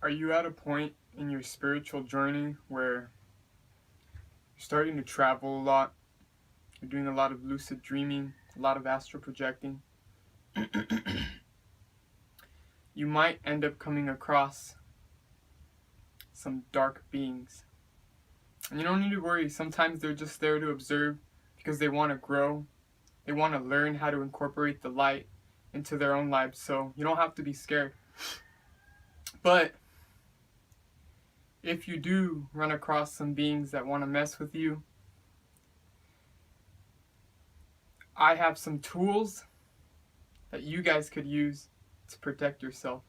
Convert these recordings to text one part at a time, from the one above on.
Are you at a point in your spiritual journey where you're starting to travel a lot? You're doing a lot of lucid dreaming, a lot of astral projecting. You might end up coming across some dark beings. And you don't need to worry. Sometimes they're just there to observe because they want to grow. They want to learn how to incorporate the light into their own lives. So you don't have to be scared. But if you do run across some beings that want to mess with you, I have some tools that you guys could use to protect yourself.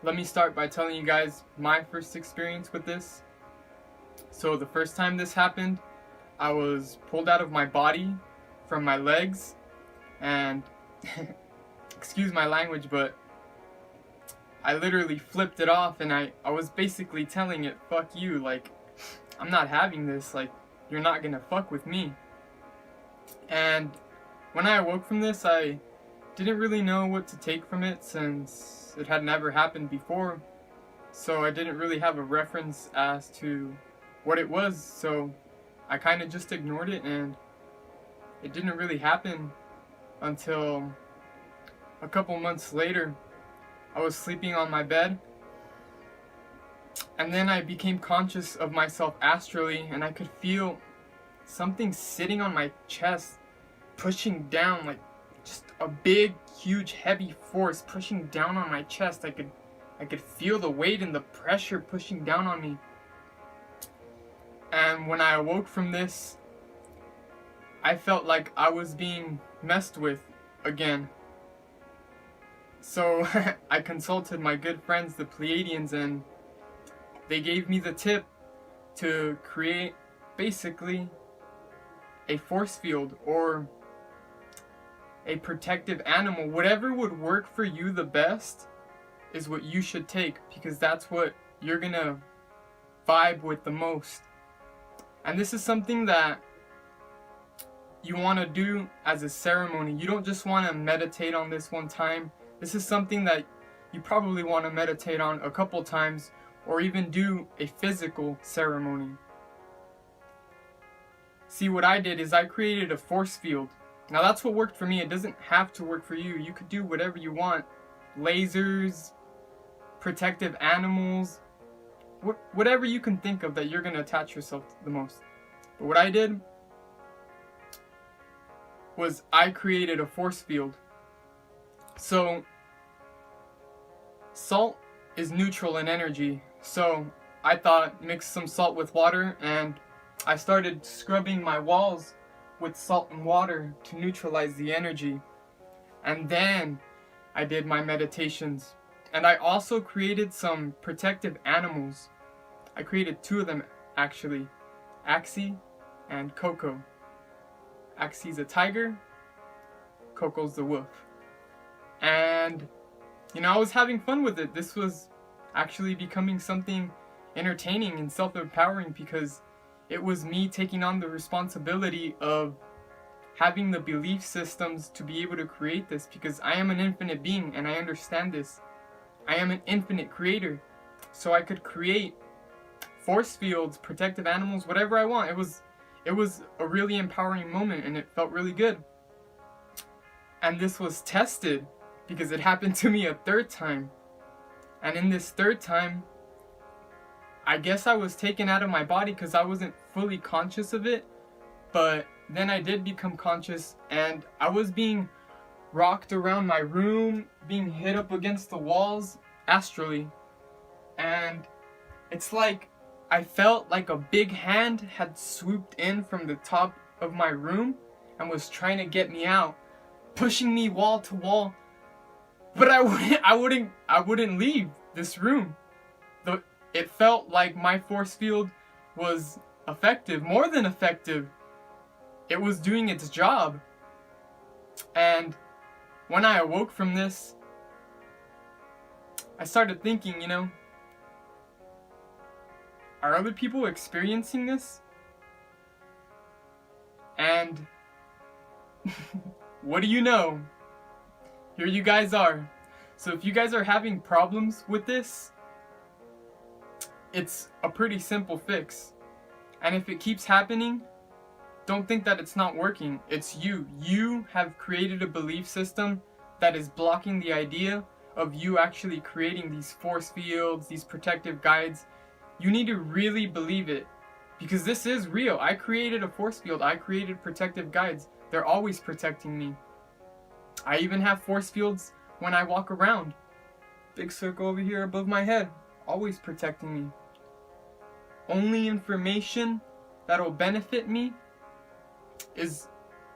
Let me start by telling you guys my first experience with this. So the first time this happened, I was pulled out of my body from my legs, and excuse my language, but I literally flipped it off, and I was basically telling it, fuck you, like, I'm not having this, like, you're not gonna fuck with me. And when I awoke from this, I didn't really know what to take from it since it had never happened before, so I didn't really have a reference as to what it was, so I kind of just ignored it, and it didn't really happen until a couple months later. I was sleeping on my bed, and then I became conscious of myself astrally, and I could feel something sitting on my chest, pushing down, like just a big, huge, heavy force pushing down on my chest. I could feel the weight and the pressure pushing down on me. And when I awoke from this, I felt like I was being messed with again. So I consulted my good friends, the Pleiadians, and they gave me the tip to create basically a force field or a protective animal. Whatever would work for you the best is what you should take, because that's what you're gonna vibe with the most. And this is something that you want to do as a ceremony. You don't just want to meditate on this one time. This is something that you probably want to meditate on a couple times, or even do a physical ceremony. See, what I did is I created a force field. Now that's what worked for me. It doesn't have to work for you. You could do whatever you want. Lasers, protective animals, whatever you can think of that you're going to attach yourself to the most. But what I did was I created a force field. So salt is neutral in energy. So I thought, mix some salt with water, and I started scrubbing my walls with salt and water to neutralize the energy. And then I did my meditations. And I also created some protective animals. I created two of them actually, Axie and Coco. Axie's a tiger, Coco's the wolf. And I was having fun with it. This was actually becoming something entertaining and self-empowering, because it was me taking on the responsibility of having the belief systems to be able to create this, because I am an infinite being and I understand this. I am an infinite creator, so I could create force fields, protective animals, whatever I want. It was a really empowering moment, and it felt really good. And this was tested because it happened to me a third time. And in this third time, I guess I was taken out of my body because I wasn't fully conscious of it. But then I did become conscious, and I was being rocked around my room, being hit up against the walls astrally. And it's like I felt like a big hand had swooped in from the top of my room and was trying to get me out, pushing me wall to wall. But I wouldn't leave this room. It felt like my force field was effective, more than effective. It was doing its job. And when I awoke from this, I started thinking, are other people experiencing this? And what do you know? Here you guys are. So if you guys are having problems with this, it's a pretty simple fix. And if it keeps happening, don't think that it's not working. It's you. You have created a belief system that is blocking the idea of you actually creating these force fields, these protective guides. You need to really believe it, because this is real. I created a force field. I created protective guides. They're always protecting me. I even have force fields when I walk around. Big circle over here above my head, always protecting me. Only information that will benefit me is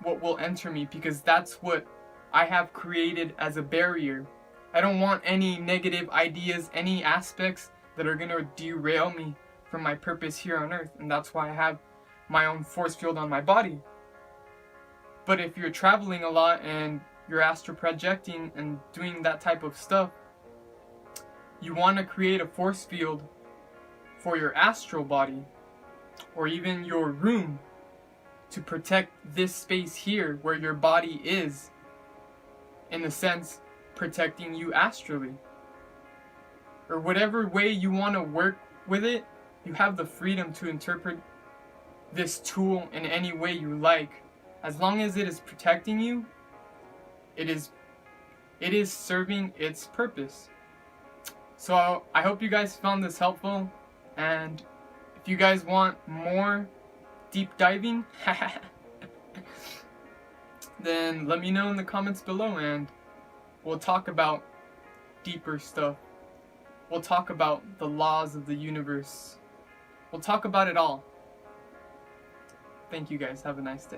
what will enter me, because that's what I have created as a barrier. I don't want any negative ideas, any aspects that are going to derail me from my purpose here on earth, and that's why I have my own force field on my body. But if you're traveling a lot and you're astral projecting and doing that type of stuff, you want to create a force field for your astral body, or even your room, to protect this space here where your body is, in a sense protecting you astrally. Or whatever way you want to work with it, you have the freedom to interpret this tool in any way you like. As long as it is protecting you, it is serving its purpose. So I hope you guys found this helpful, and if you guys want more deep diving, then let me know in the comments below, and we'll talk about deeper stuff. We'll talk about the laws of the universe. We'll talk about it all. Thank you guys. Have a nice day.